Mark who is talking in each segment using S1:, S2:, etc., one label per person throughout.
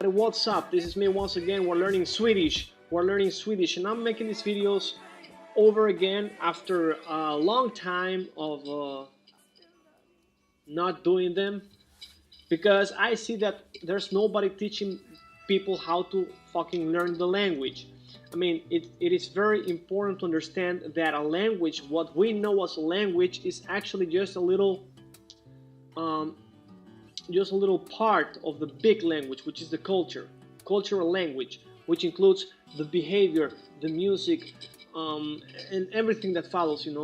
S1: What's up? This is me once again. We're learning Swedish. And I'm making these videos over again after a long time of not doing them because I see that there's nobody teaching people how to fucking learn the language. I mean, it is very important to understand that a language, what we know as a language, is actually just a little part of the big language, which is the cultural language, which includes the behavior, the music, and everything that follows, in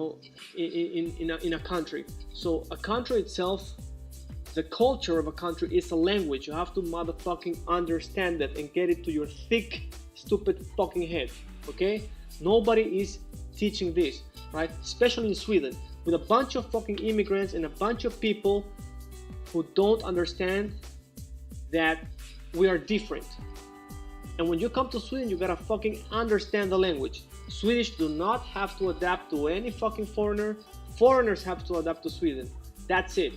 S1: a country. So a country itself, the culture of a country is a language. You have to motherfucking understand that and get it to your thick, stupid fucking head, okay? Nobody is teaching this, right? Especially in Sweden, with a bunch of fucking immigrants and a bunch of people who don't understand that we are different. And when you come to Sweden, you gotta fucking understand the language. Swedish do not have to adapt to any fucking foreigner. Foreigners have to adapt to Sweden. That's it.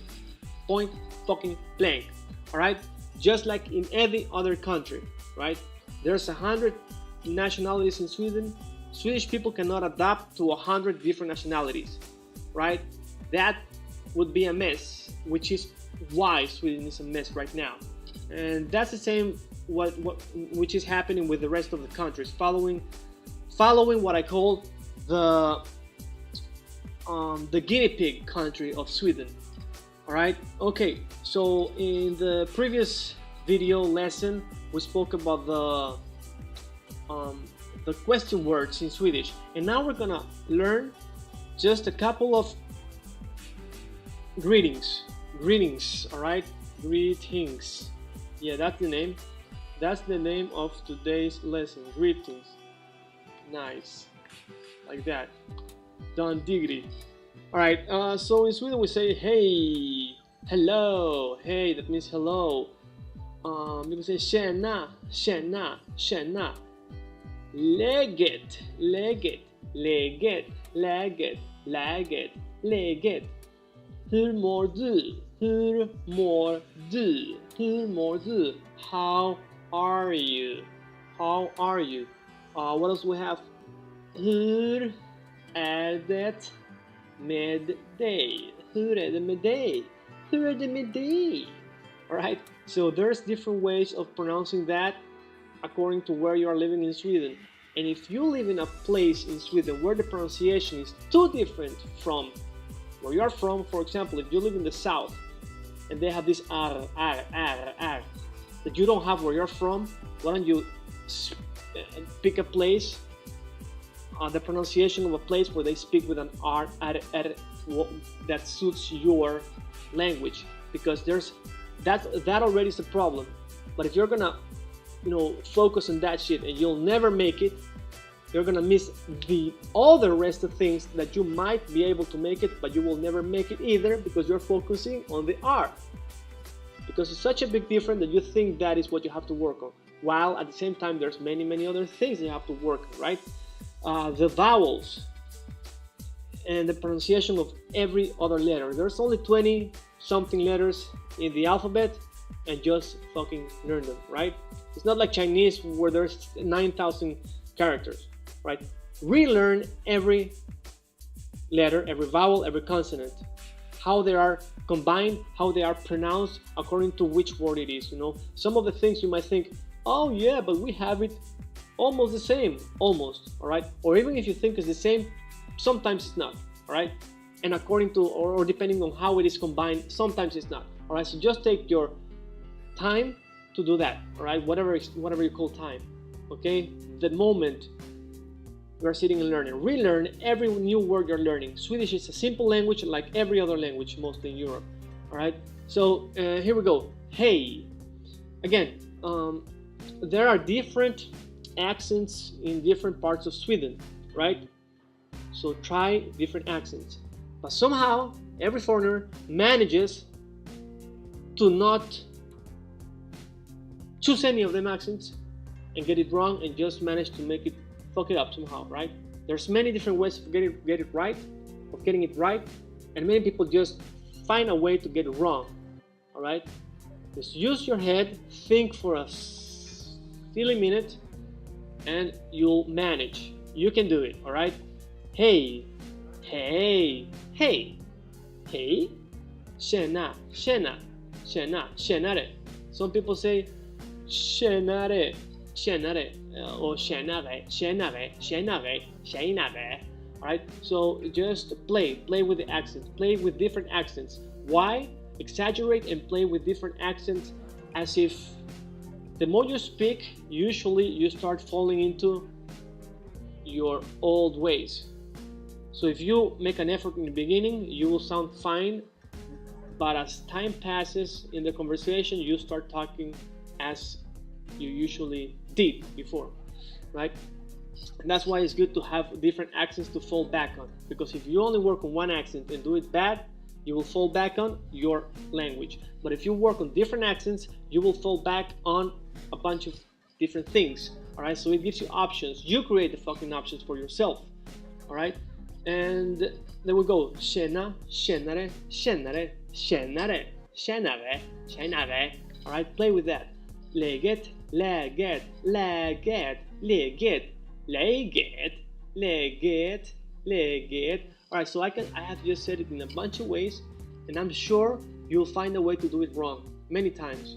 S1: Point fucking blank. Alright? Just like in any other country, right? There's 100 nationalities in Sweden. Swedish people cannot adapt to 100 different nationalities, right? That would be a mess, which is why Sweden is a mess right now. And that's the same which is happening with the rest of the countries, following what I call the guinea pig country of Sweden. All right, okay, so in the previous video lesson we spoke about the question words in Swedish, and now we're gonna learn just a couple of greetings. All right, greetings. Yeah, that's the name of today's lesson. Greetings. Nice, like that. Don diggity. All right, so in Sweden we say hey, hello. Hey, that means hello. You can say tjena, läget, hur mår du? How are you? What else we have? Hur är det med dig? Alright, so there's different ways of pronouncing that according to where you are living in Sweden. And if you live in a place in Sweden where the pronunciation is too different from where you are from, for example, if you live in the south and they have this r that you don't have where you're from, why don't you pick a place, the pronunciation of a place where they speak with an r that suits your language, because that already is a problem. But if you're gonna focus on that shit and you'll never make it, you're gonna miss all the rest of things that you might be able to make it, but you will never make it either because you're focusing on the R. Because it's such a big difference that you think that is what you have to work on, while at the same time there's many other things you have to work on, right? The vowels and the pronunciation of every other letter. There's only 20 something letters in the alphabet, and just fucking learn them, right? It's not like Chinese where there's 9,000 characters, right? Relearn every letter, every vowel, every consonant, how they are combined, how they are pronounced according to which word it is. Some of the things you might think, oh yeah, but we have it almost the same, almost, all right? Or even if you think it's the same, sometimes it's not, all right? And according to, or depending on how it is combined, sometimes it's not, all right? So just take your time to do that, all right? Whatever you call time, okay? The moment you are sitting and learning, relearn every new word you're learning. Swedish is a simple language like every other language, mostly in Europe, all right? So here we go. Hey, again, there are different accents in different parts of Sweden, right? So try different accents, but somehow every foreigner manages to not choose any of them accents and get it wrong, and just manage to fuck it up somehow, right? There's many different ways of getting it right, and many people just find a way to get it wrong, all right? Just use your head, think for a feeling in it, and you'll manage. You can do it, all right? Hey, hey, hey, hey, tjena, tjena, tjena, tjenare. Some people say tjenare, tjenare, or tjenare, tjenare, tjenare, tjenare. All right, so just play with the accents, play with different accents. Why? Exaggerate and play with different accents, as if the more you speak, usually you start falling into your old ways. So if you make an effort in the beginning, you will sound fine, but as time passes in the conversation, you start talking as you usually did before, right? And that's why it's good to have different accents to fall back on, because if you only work on one accent and do it bad, you will fall back on your language. But if you work on different accents, you will fall back on a bunch of different things. All right, so it gives you options. You create the fucking options for yourself. All right, and there we go. Tjena, tjenare, tjenare, tjenare, tjenare, tjenare. All right, play with that. Läget, läget, läget, läget, läget, läget, läget. All right, so I have just said it in a bunch of ways, and I'm sure you'll find a way to do it wrong many times.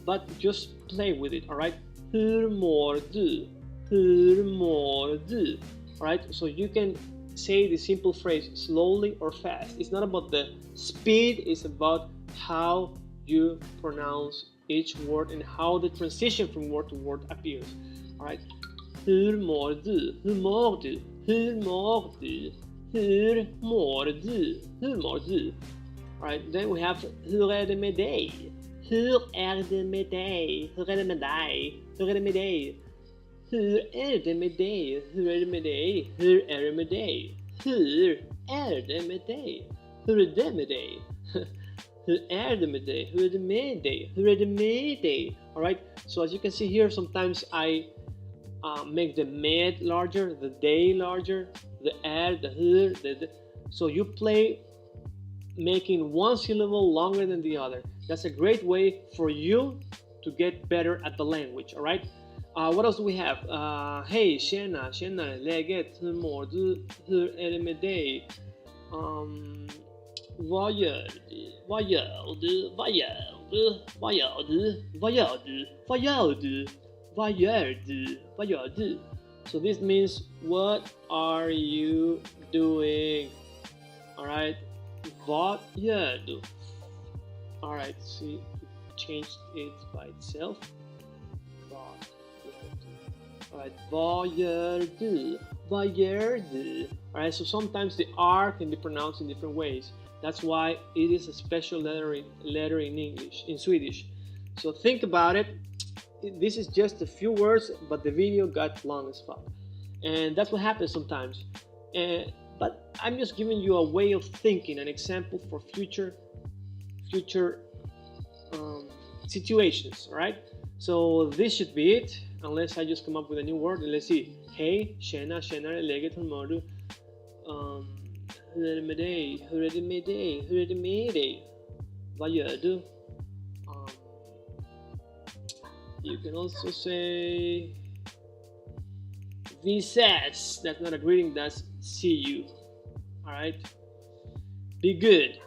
S1: But just play with it, all right? Hur mår du? Hur mår du? All right, so you can say the simple phrase slowly or fast. It's not about the speed, it's about how you pronounce each word and how the transition from word to word appears. All right? Hur mår du? Hur mår du? Hur mår du? Hur mår du? Hur mår du? All right, then we have hur är det med dig? Hur är det med dig? Hur är det med dig? Hur är det med dig? Hur är det med dig? Hur är det med dig? Hur är det med dig? Hur är det med dig? Hur är det med dig? Hur är det med dig? Hur är det med dig? Hur är det med dig? All right, so as you can see here, sometimes I make the med larger, the day larger, the the hur, the. So you play making one syllable longer than the other. That's a great way for you to get better at the language, all right? What else do we have? Hey, tjena, tjena, läget, hur mår du, hur är det med dig? Vad gör du, vad gör du, vad gör du, vad gör du, vad gör du, vad gör du, vad gör du, vad gör du? So this means, what are you doing? All right, vad gör du? All right, see, it changed it by itself. All right, vad gör du? Vad gör du? All right, so sometimes the R can be pronounced in different ways. That's why it is a special letter in English, in Swedish. So think about it. This is just a few words, but the video got long as fuck. And that's what happens sometimes. But I'm just giving you a way of thinking, an example for future situations, all right? So this should be it, unless I just come up with a new word. Let's see. Hej, tjena, tjenare, läget, hur mår du? Hur är det med dig? Hur är det med dig? Hur är det med dig? Vad gör du? You can also say vi ses. That's not a greeting, that's see you. All right? Be good.